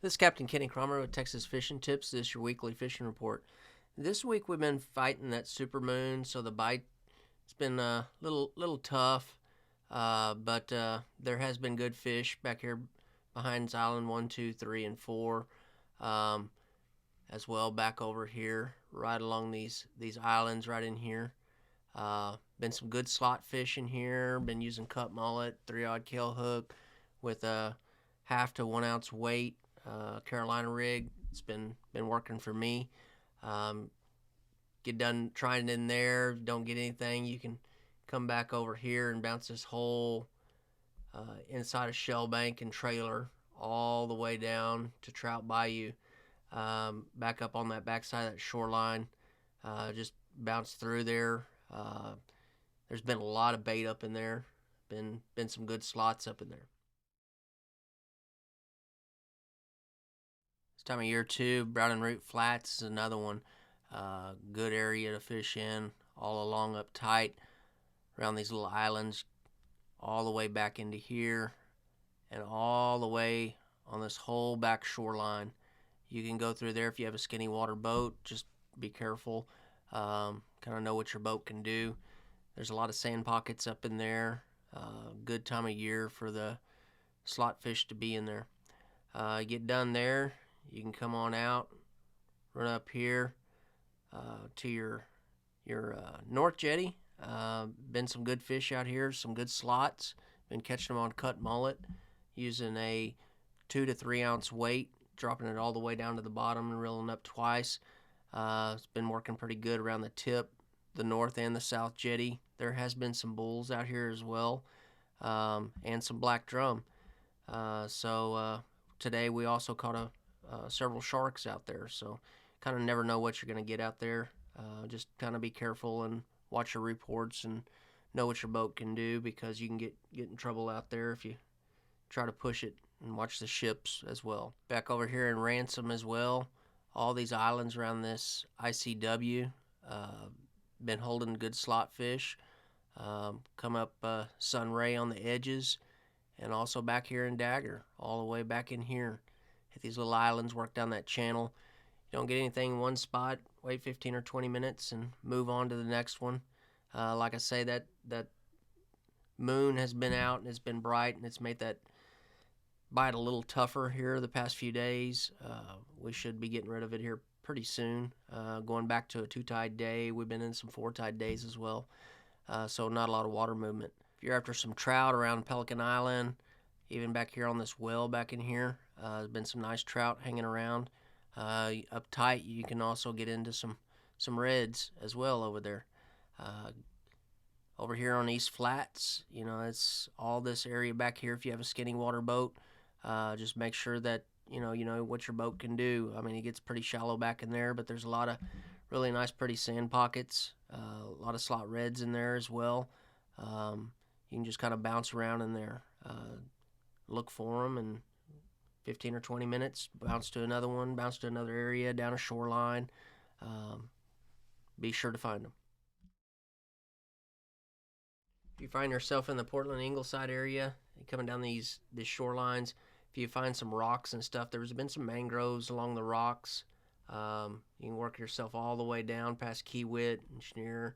This is Captain Kenny Kramer with Texas Fishing Tips. This is your weekly fishing report. This week we've been fighting that supermoon, so the bite it's been a little tough, but there has been good fish back here behind Island 1, 2, 3, and 4, um, as well back over here, right along these islands right in here. Been some good slot fishing here. Been using cut mullet, 3-aught kill hook with a half to 1 ounce weight. Carolina rig. It's been working for me. Get done trying it in there. Don't get anything, you can come back over here and bounce this whole inside a shell bank and trailer all the way down to Trout Bayou. Back up on that backside of that shoreline. Just bounce through there. There's been a lot of bait up in there. Been some good slots up in there. Time of year too. Brown and Root Flats is another one. Good area to fish in, all along up tight around these little islands, all the way back into here, and all the way on this whole back shoreline. You can go through there if you have a skinny water boat. Just be careful. Kind of know what your boat can do. There's a lot of sand pockets up in there. Good time of year for the slot fish to be in there. Get done there, you can come on out, run up here to your north jetty. Been some good fish out here, some good slots. Been catching them on cut mullet using a 2 to 3 ounce weight, dropping it all the way down to the bottom and reeling up twice. It's been working pretty good around the tip, the north and the south jetty. There has been some bulls out here as well, and some black drum. Today we also caught several sharks out there, so kind of never know what you're going to get out there. Just kind of be careful and watch your reports and know what your boat can do, because you can get in trouble out there if you try to push it, and watch the ships as well. Back over here in Ransom as well, all these islands around this ICW, been holding good slot fish. Come up Sunray on the edges, and also back here in Dagger, all the way back in here. Hit these little islands, work down that channel. You don't get anything in one spot, wait 15 or 20 minutes and move on to the next one. Like I say, that moon has been out and it's been bright, and it's made that bite a little tougher here the past few days. We should be getting rid of it here pretty soon. Going back to a 2-tide day. We've been in some 4-tide days as well. So not a lot of water movement. If you're after some trout around Pelican Island, even back here on this well back in here, there's been some nice trout hanging around. Up tight, you can also get into some reds as well over there. Over here on East Flats, it's all this area back here. If you have a skinny water boat, just make sure that you know what your boat can do. I mean, it gets pretty shallow back in there, but there's a lot of really nice, pretty sand pockets. A lot of slot reds in there as well. You can just kind of bounce around in there, look for them, and 15 or 20 minutes, bounce to another one, bounce to another area, down a shoreline. Be sure to find them. If you find yourself in the Portland Ingleside area, coming down these shorelines, if you find some rocks and stuff, there's been some mangroves along the rocks. You can work yourself all the way down past Kiewit and Schneer.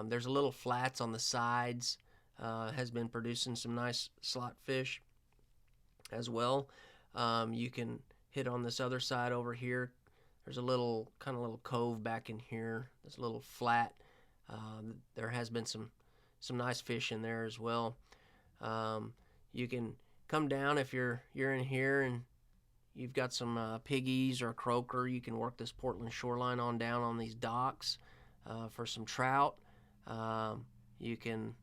There's a little flats on the sides. Has been producing some nice slot fish as well. You can hit on this other side over here. There's a little cove back in here. This little flat. There has been some nice fish in there as well. You can come down if you're in here and you've got some piggies or croaker. You can work this Portland shoreline on down on these docks for some trout. You can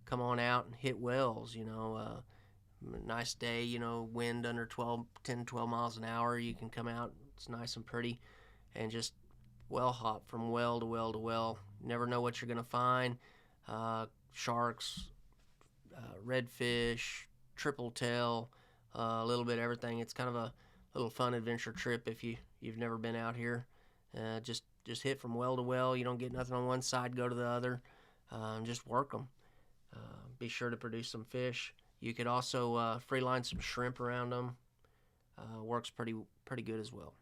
come on out and hit wells. Nice day, wind under 10, 12 miles an hour. You can come out, it's nice and pretty, and just well hop from well to well to well. You never know what you're going to find. Sharks, redfish, triple tail, a little bit of everything. It's kind of a little fun adventure trip if you've never been out here. Just hit from well to well. You don't get nothing on one side, go to the other. Just work them. Be sure to produce some fish. You could also free line some shrimp around them. works pretty good as well.